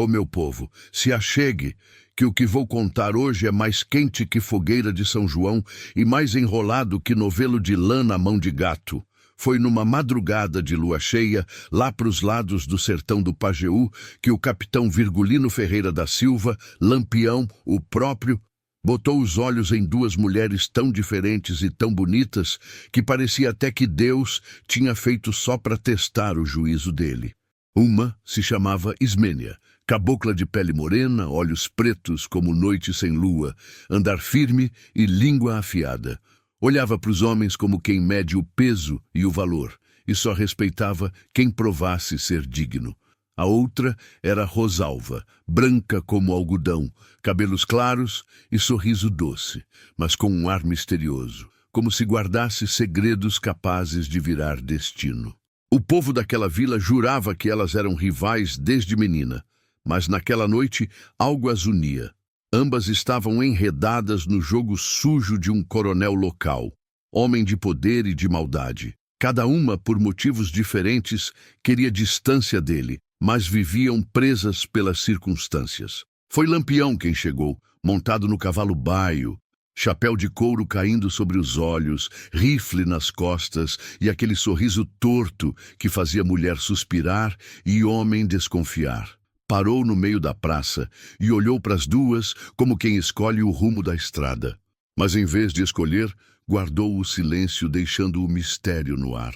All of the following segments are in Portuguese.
Ó meu povo, se achegue, que o que vou contar hoje é mais quente que fogueira de São João e mais enrolado que novelo de lã na mão de gato. Foi numa madrugada de lua cheia, lá pros lados do sertão do Pajeú, que o capitão Virgulino Ferreira da Silva, Lampião, o próprio, botou os olhos em duas mulheres tão diferentes e tão bonitas que parecia até que Deus tinha feito só para testar o juízo dele. Uma se chamava Ismênia, cabocla de pele morena, olhos pretos como noite sem lua, andar firme e língua afiada. Olhava para os homens como quem mede o peso e o valor, e só respeitava quem provasse ser digno. A outra era Rosalva, branca como algodão, cabelos claros e sorriso doce, mas com um ar misterioso, como se guardasse segredos capazes de virar destino. O povo daquela vila jurava que elas eram rivais desde menina, mas naquela noite algo as unia. Ambas estavam enredadas no jogo sujo de um coronel local, homem de poder e de maldade. Cada uma, por motivos diferentes, queria distância dele, mas viviam presas pelas circunstâncias. Foi Lampião quem chegou, montado no cavalo baio, chapéu de couro caindo sobre os olhos, rifle nas costas e aquele sorriso torto que fazia mulher suspirar e homem desconfiar. Parou no meio da praça e olhou para as duas como quem escolhe o rumo da estrada. Mas em vez de escolher, guardou o silêncio, deixando o mistério no ar.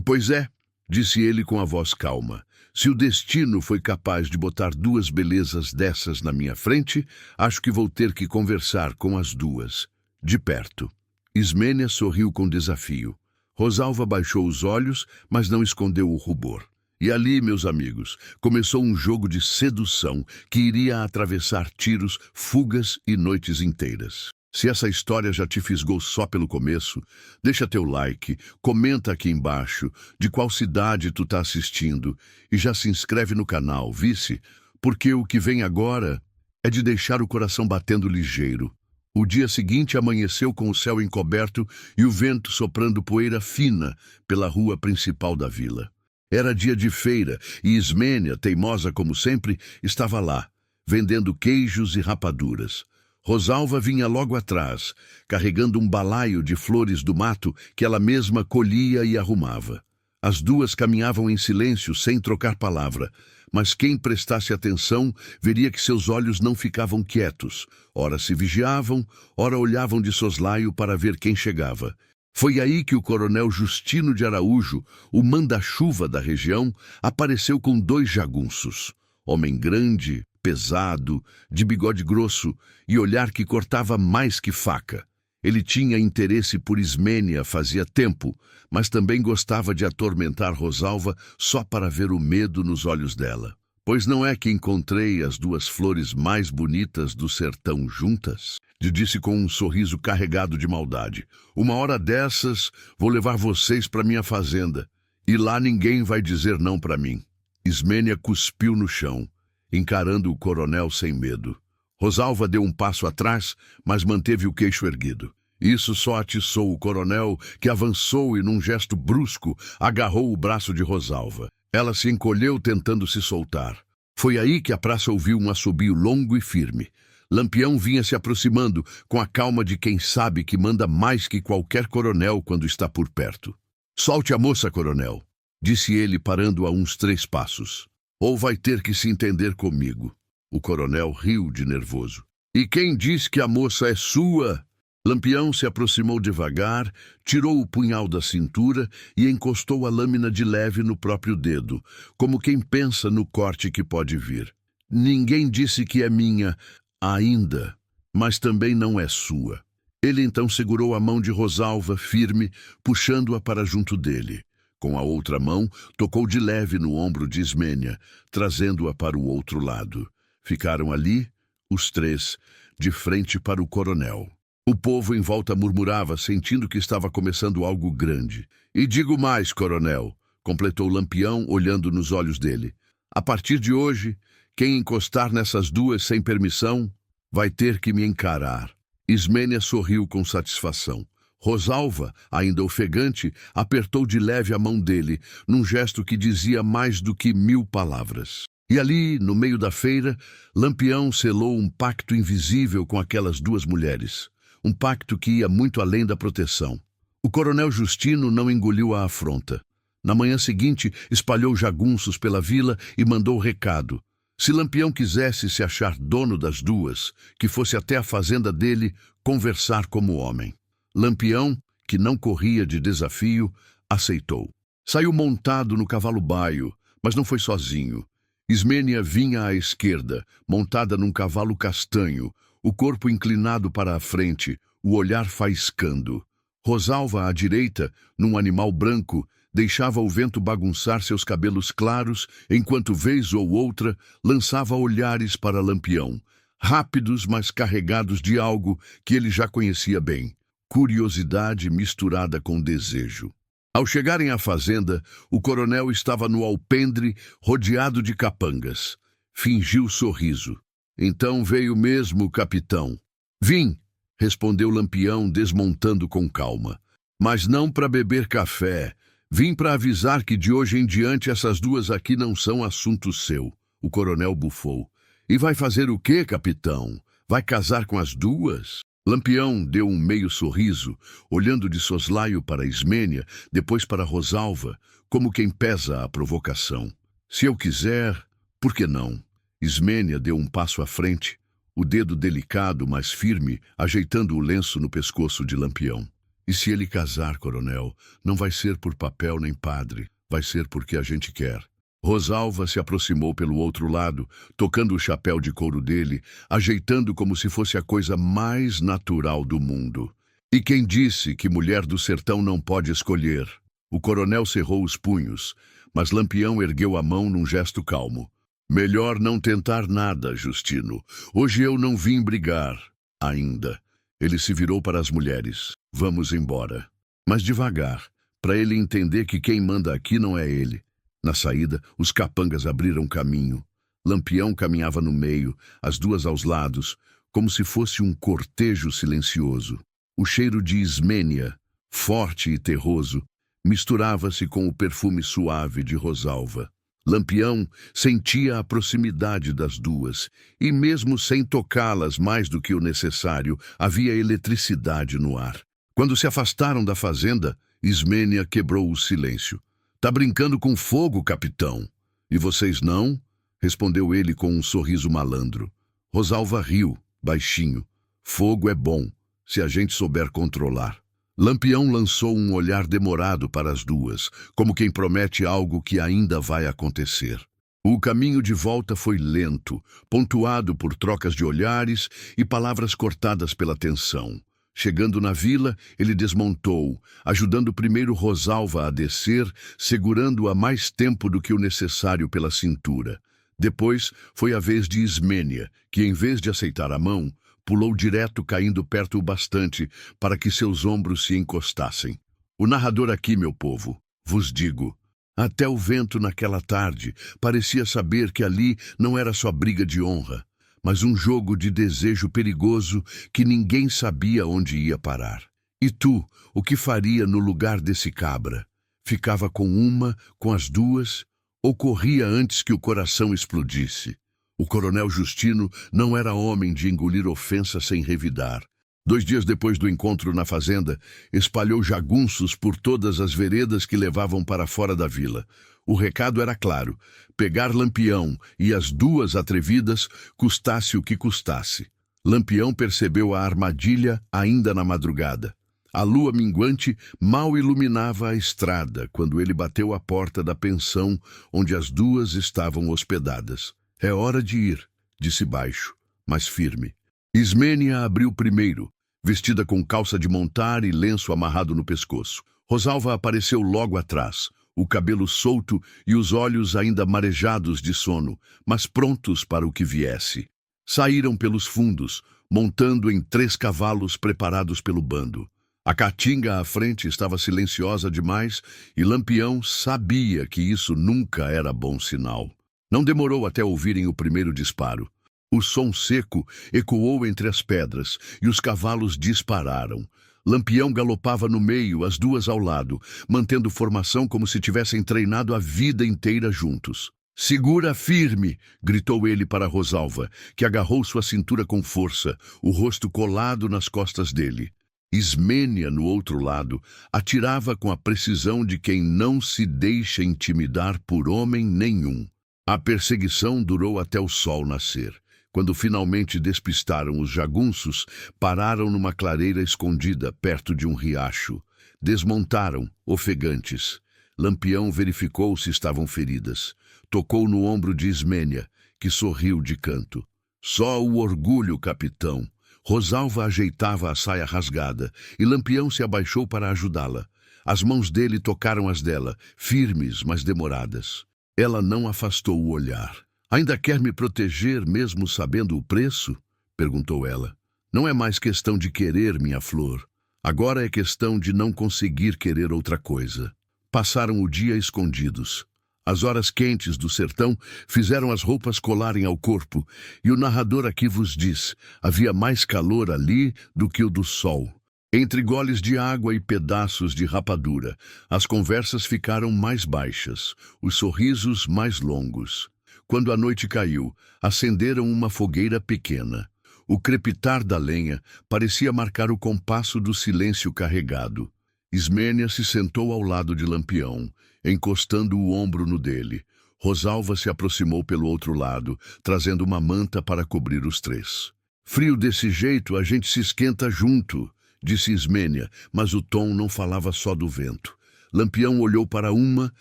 "Pois é", disse ele com a voz calma, "se o destino foi capaz de botar duas belezas dessas na minha frente, acho que vou ter que conversar com as duas, de perto." Ismênia sorriu com desafio. Rosalva baixou os olhos, mas não escondeu o rubor. E ali, meus amigos, começou um jogo de sedução que iria atravessar tiros, fugas e noites inteiras. Se essa história já te fisgou só pelo começo, deixa teu like, comenta aqui embaixo de qual cidade tu tá assistindo e já se inscreve no canal, vice? Porque o que vem agora é de deixar o coração batendo ligeiro. O dia seguinte amanheceu com o céu encoberto e o vento soprando poeira fina pela rua principal da vila. Era dia de feira e Ismênia, teimosa como sempre, estava lá, vendendo queijos e rapaduras. Rosalva vinha logo atrás, carregando um balaio de flores do mato que ela mesma colhia e arrumava. As duas caminhavam em silêncio, sem trocar palavra, mas quem prestasse atenção veria que seus olhos não ficavam quietos. Ora se vigiavam, ora olhavam de soslaio para ver quem chegava. Foi aí que o coronel Justino de Araújo, o manda-chuva da região, apareceu com dois jagunços. Homem grande, pesado, de bigode grosso e olhar que cortava mais que faca. Ele tinha interesse por Ismênia fazia tempo, mas também gostava de atormentar Rosalva só para ver o medo nos olhos dela. "Pois não é que encontrei as duas flores mais bonitas do sertão juntas?" Disse com um sorriso carregado de maldade. "Uma hora dessas, vou levar vocês para minha fazenda, e lá ninguém vai dizer não para mim." Ismênia cuspiu no chão, encarando o coronel sem medo. Rosalva deu um passo atrás, mas manteve o queixo erguido. Isso só atiçou o coronel, que avançou e, num gesto brusco, agarrou o braço de Rosalva. Ela se encolheu tentando se soltar. Foi aí que a praça ouviu um assobio longo e firme. Lampião vinha se aproximando, com a calma de quem sabe que manda mais que qualquer coronel quando está por perto. "Solte a moça, coronel", disse ele, parando a uns 3 passos. "Ou vai ter que se entender comigo." O coronel riu de nervoso. "E quem diz que a moça é sua?" Lampião se aproximou devagar, tirou o punhal da cintura e encostou a lâmina de leve no próprio dedo, como quem pensa no corte que pode vir. "Ninguém disse que é minha ainda, mas também não é sua." Ele então segurou a mão de Rosalva firme, puxando-a para junto dele. Com a outra mão, tocou de leve no ombro de Ismênia, trazendo-a para o outro lado. Ficaram ali, os 3, de frente para o coronel. O povo em volta murmurava, sentindo que estava começando algo grande. "E digo mais, coronel", completou Lampião, olhando nos olhos dele. "A partir de hoje, quem encostar nessas duas sem permissão vai ter que me encarar." Ismênia sorriu com satisfação. Rosalva, ainda ofegante, apertou de leve a mão dele, num gesto que dizia mais do que 1000 palavras. E ali, no meio da feira, Lampião selou um pacto invisível com aquelas duas mulheres. Um pacto que ia muito além da proteção. O coronel Justino não engoliu a afronta. Na manhã seguinte, espalhou jagunços pela vila e mandou recado. Se Lampião quisesse se achar dono das duas, que fosse até a fazenda dele conversar como homem. Lampião, que não corria de desafio, aceitou. Saiu montado no cavalo baio, mas não foi sozinho. Ismênia vinha à esquerda, montada num cavalo castanho, o corpo inclinado para a frente, o olhar faiscando. Rosalva, à direita, num animal branco, deixava o vento bagunçar seus cabelos claros, enquanto vez ou outra lançava olhares para Lampião, rápidos, mas carregados de algo que ele já conhecia bem, curiosidade misturada com desejo. Ao chegarem à fazenda, o coronel estava no alpendre, rodeado de capangas. Fingiu sorriso. Então veio mesmo, capitão. Vim, respondeu Lampião, desmontando com calma. Mas não para beber café. Vim para avisar que de hoje em diante essas duas aqui não são assunto seu. O coronel bufou. E vai fazer o quê, capitão? Vai casar com as duas? Lampião deu um meio sorriso, olhando de soslaio para Ismênia, depois para Rosalva, como quem pesa a provocação. Se eu quiser, por que não? Ismênia deu um passo à frente, o dedo delicado, mas firme, ajeitando o lenço no pescoço de Lampião. E se ele casar, coronel, não vai ser por papel nem padre, vai ser porque a gente quer. Rosalva se aproximou pelo outro lado, tocando o chapéu de couro dele, ajeitando como se fosse a coisa mais natural do mundo. E quem disse que mulher do sertão não pode escolher? O coronel cerrou os punhos, mas Lampião ergueu a mão num gesto calmo. Melhor não tentar nada, Justino. Hoje eu não vim brigar, ainda. Ele se virou para as mulheres. Vamos embora. Mas devagar, para ele entender que quem manda aqui não é ele. Na saída, os capangas abriram caminho. Lampião caminhava no meio, as duas aos lados, como se fosse um cortejo silencioso. O cheiro de Ismênia, forte e terroso, misturava-se com o perfume suave de Rosalva. Lampião sentia a proximidade das duas, e mesmo sem tocá-las mais do que o necessário, havia eletricidade no ar. Quando se afastaram da fazenda, Ismênia quebrou o silêncio. Tá brincando com fogo, capitão? E vocês não? Respondeu ele com um sorriso malandro. Rosalva riu, baixinho. Fogo é bom, se a gente souber controlar. Lampião lançou um olhar demorado para as duas, como quem promete algo que ainda vai acontecer. O caminho de volta foi lento, pontuado por trocas de olhares e palavras cortadas pela tensão. Chegando na vila, ele desmontou, ajudando primeiro Rosalva a descer, segurando-a mais tempo do que o necessário pela cintura. Depois foi a vez de Ismênia, que em vez de aceitar a mão, pulou direto, caindo perto o bastante para que seus ombros se encostassem. O narrador aqui, meu povo, vos digo, até o vento naquela tarde parecia saber que ali não era só briga de honra, mas um jogo de desejo perigoso que ninguém sabia onde ia parar. E tu, o que faria no lugar desse cabra? Ficava com uma, com as duas, ou corria antes que o coração explodisse? O coronel Justino não era homem de engolir ofensa sem revidar. 2 dias depois do encontro na fazenda, espalhou jagunços por todas as veredas que levavam para fora da vila. O recado era claro: pegar Lampião e as duas atrevidas, custasse o que custasse. Lampião percebeu a armadilha ainda na madrugada. A lua minguante mal iluminava a estrada quando ele bateu à porta da pensão onde as duas estavam hospedadas. É hora de ir, disse baixo, mas firme. Ismênia abriu primeiro, vestida com calça de montar e lenço amarrado no pescoço. Rosalva apareceu logo atrás, o cabelo solto e os olhos ainda marejados de sono, mas prontos para o que viesse. Saíram pelos fundos, montando em 3 cavalos preparados pelo bando. A caatinga à frente estava silenciosa demais e Lampião sabia que isso nunca era bom sinal. Não demorou até ouvirem o primeiro disparo. O som seco ecoou entre as pedras e os cavalos dispararam. Lampião galopava no meio, as duas ao lado, mantendo formação como se tivessem treinado a vida inteira juntos. Segura firme, gritou ele para Rosalva, que agarrou sua cintura com força, o rosto colado nas costas dele. Ismênia, no outro lado, atirava com a precisão de quem não se deixa intimidar por homem nenhum. A perseguição durou até o sol nascer. Quando finalmente despistaram os jagunços, pararam numa clareira escondida, perto de um riacho. Desmontaram, ofegantes. Lampião verificou se estavam feridas. Tocou no ombro de Ismênia, que sorriu de canto. Só o orgulho, capitão. Rosalva ajeitava a saia rasgada, e Lampião se abaixou para ajudá-la. As mãos dele tocaram as dela, firmes, mas demoradas. Ela não afastou o olhar. Ainda quer me proteger, mesmo sabendo o preço? Perguntou ela. Não é mais questão de querer, minha flor. Agora é questão de não conseguir querer outra coisa. Passaram o dia escondidos. As horas quentes do sertão fizeram as roupas colarem ao corpo, e o narrador aqui vos diz, havia mais calor ali do que o do sol. Entre goles de água e pedaços de rapadura, as conversas ficaram mais baixas, os sorrisos mais longos. Quando a noite caiu, acenderam uma fogueira pequena. O crepitar da lenha parecia marcar o compasso do silêncio carregado. Ismênia se sentou ao lado de Lampião, encostando o ombro no dele. Rosalva se aproximou pelo outro lado, trazendo uma manta para cobrir os três. Frio desse jeito, a gente se esquenta junto, disse Ismênia, mas o tom não falava só do vento. Lampião olhou para uma,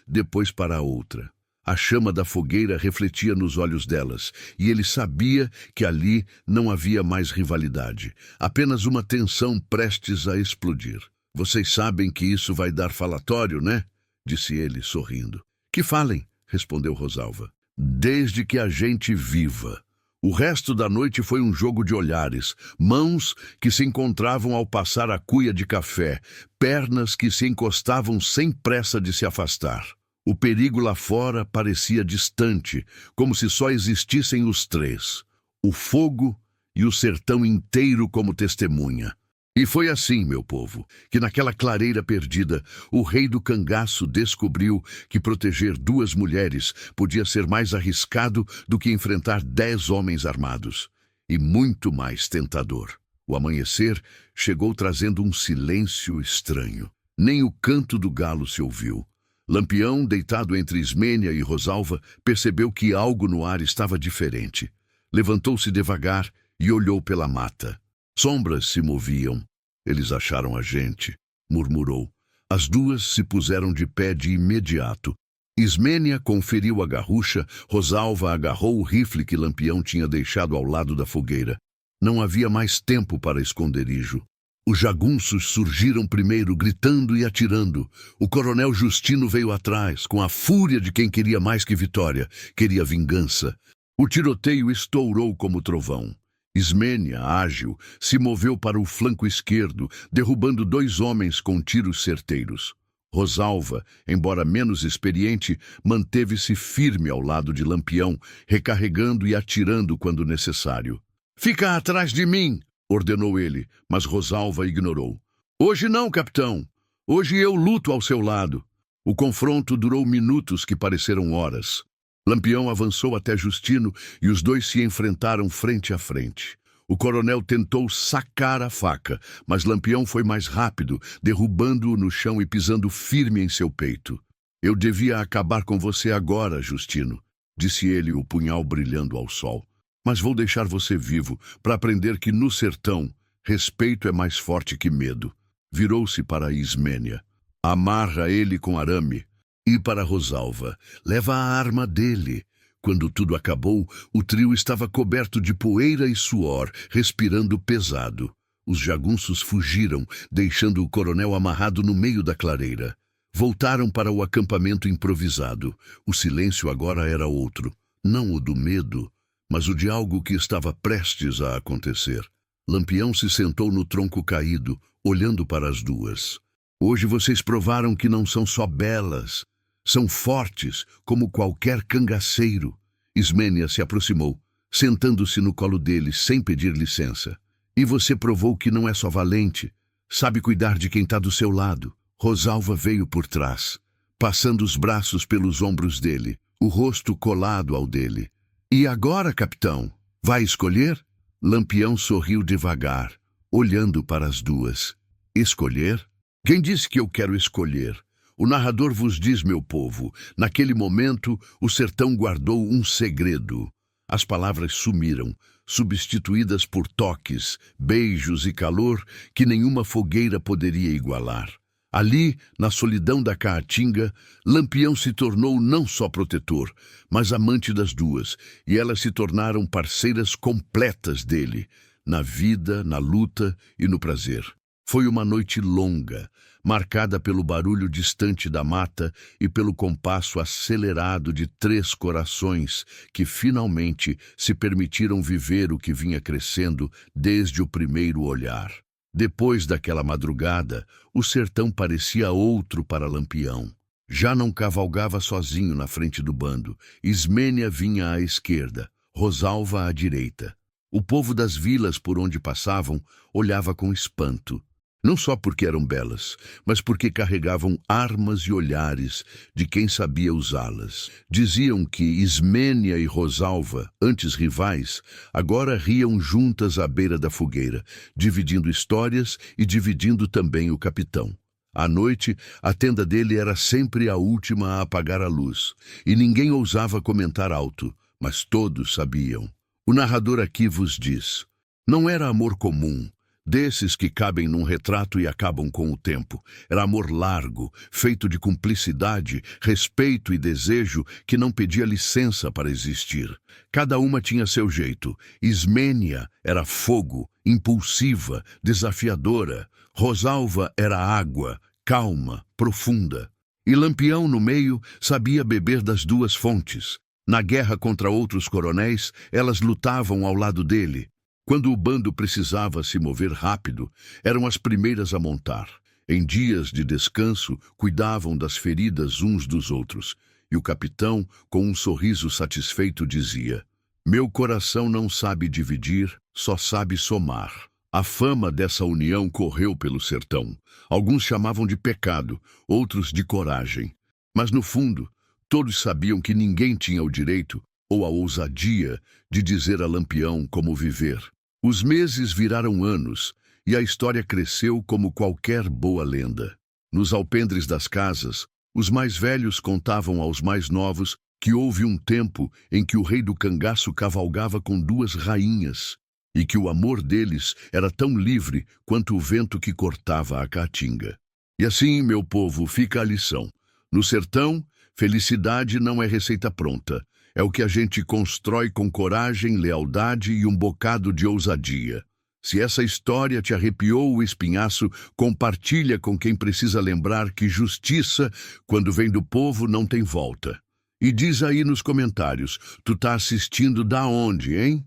depois para a outra. A chama da fogueira refletia nos olhos delas, e ele sabia que ali não havia mais rivalidade, apenas uma tensão prestes a explodir. Vocês sabem que isso vai dar falatório, né? Disse ele, sorrindo. Que falem, respondeu Rosalva. Desde que a gente viva. O resto da noite foi um jogo de olhares, mãos que se encontravam ao passar a cuia de café, pernas que se encostavam sem pressa de se afastar. O perigo lá fora parecia distante, como se só existissem os três, o fogo e o sertão inteiro como testemunha. E foi assim, meu povo, que naquela clareira perdida, o rei do cangaço descobriu que proteger 2 mulheres podia ser mais arriscado do que enfrentar 10 homens armados, e muito mais tentador. O amanhecer chegou trazendo um silêncio estranho. Nem o canto do galo se ouviu. Lampião, deitado entre Ismênia e Rosalva, percebeu que algo no ar estava diferente. Levantou-se devagar e olhou pela mata. Sombras se moviam. Eles acharam a gente, murmurou. As 2 se puseram de pé de imediato. Ismênia conferiu a garrucha, Rosalva agarrou o rifle que Lampião tinha deixado ao lado da fogueira. Não havia mais tempo para esconderijo. Os jagunços surgiram primeiro, gritando e atirando. O coronel Justino veio atrás, com a fúria de quem queria mais que vitória, queria vingança. O tiroteio estourou como trovão. Ismênia, ágil, se moveu para o flanco esquerdo, derrubando 2 homens com tiros certeiros. Rosalva, embora menos experiente, manteve-se firme ao lado de Lampião, recarregando e atirando quando necessário. "Fica atrás de mim!" ordenou ele, mas Rosalva ignorou. "Hoje não, capitão. Hoje eu luto ao seu lado." O confronto durou minutos que pareceram horas. Lampião avançou até Justino e os 2 se enfrentaram frente a frente. O coronel tentou sacar a faca, mas Lampião foi mais rápido, derrubando-o no chão e pisando firme em seu peito. "Eu devia acabar com você agora, Justino", disse ele, o punhal brilhando ao sol. "Mas vou deixar você vivo, para aprender que no sertão, respeito é mais forte que medo." Virou-se para Ismênia. "Amarra ele com arame." E para Rosalva, "Leva a arma dele." Quando tudo acabou, o trio estava coberto de poeira e suor, respirando pesado. Os jagunços fugiram, deixando o coronel amarrado no meio da clareira. Voltaram para o acampamento improvisado. O silêncio agora era outro. Não o do medo, mas o de algo que estava prestes a acontecer. Lampião se sentou no tronco caído, olhando para as 2. "Hoje vocês provaram que não são só belas. São fortes, como qualquer cangaceiro." Ismênia se aproximou, sentando-se no colo dele, sem pedir licença. "E você provou que não é só valente. Sabe cuidar de quem está do seu lado." Rosalva veio por trás, passando os braços pelos ombros dele. o rosto colado ao dele. E agora, capitão? Vai escolher? Lampião sorriu devagar, olhando para as duas. Escolher? Quem disse que eu quero escolher? O narrador vos diz, meu povo, naquele momento o sertão guardou um segredo. As palavras sumiram, substituídas por toques, beijos e calor que nenhuma fogueira poderia igualar. Ali, na solidão da Caatinga, Lampião se tornou não só protetor, mas amante das duas, e elas se tornaram parceiras completas dele, na vida, na luta e no prazer. Foi uma noite longa, marcada pelo barulho distante da mata e pelo compasso acelerado de 3 corações que finalmente se permitiram viver o que vinha crescendo desde o primeiro olhar. Depois daquela madrugada, o sertão parecia outro para Lampião. Já não cavalgava sozinho na frente do bando. Ismênia vinha à esquerda, Rosalva à direita. O povo das vilas por onde passavam olhava com espanto. Não só porque eram belas, mas porque carregavam armas e olhares de quem sabia usá-las. Diziam que Ismênia e Rosalva, antes rivais, agora riam juntas à beira da fogueira, dividindo histórias e dividindo também o capitão. À noite, a tenda dele era sempre a última a apagar a luz, e ninguém ousava comentar alto, mas todos sabiam. O narrador aqui vos diz: não era amor comum, desses que cabem num retrato e acabam com o tempo. Era amor largo, feito de cumplicidade, respeito e desejo que não pedia licença para existir. Cada uma tinha seu jeito. Ismênia era fogo, impulsiva, desafiadora. Rosalva era água, calma, profunda. E Lampião, no meio, sabia beber das duas fontes. Na guerra contra outros coronéis, elas lutavam ao lado dele. Quando o bando precisava se mover rápido, eram as primeiras a montar. Em dias de descanso, cuidavam das feridas uns dos outros. E o capitão, com um sorriso satisfeito, dizia: meu coração não sabe dividir, só sabe somar. A fama dessa união correu pelo sertão. Alguns chamavam de pecado, outros de coragem. Mas, no fundo, todos sabiam que ninguém tinha o direito ou a ousadia de dizer a Lampião como viver. Os meses viraram anos, e a história cresceu como qualquer boa lenda. Nos alpendres das casas, os mais velhos contavam aos mais novos que houve um tempo em que o rei do cangaço cavalgava com 2 rainhas, e que o amor deles era tão livre quanto o vento que cortava a caatinga. E assim, meu povo, fica a lição. No sertão, felicidade não é receita pronta. É o que a gente constrói com coragem, lealdade e um bocado de ousadia. Se essa história te arrepiou o espinhaço, compartilha com quem precisa lembrar que justiça, quando vem do povo, não tem volta. E diz aí nos comentários, tu tá assistindo da onde, hein?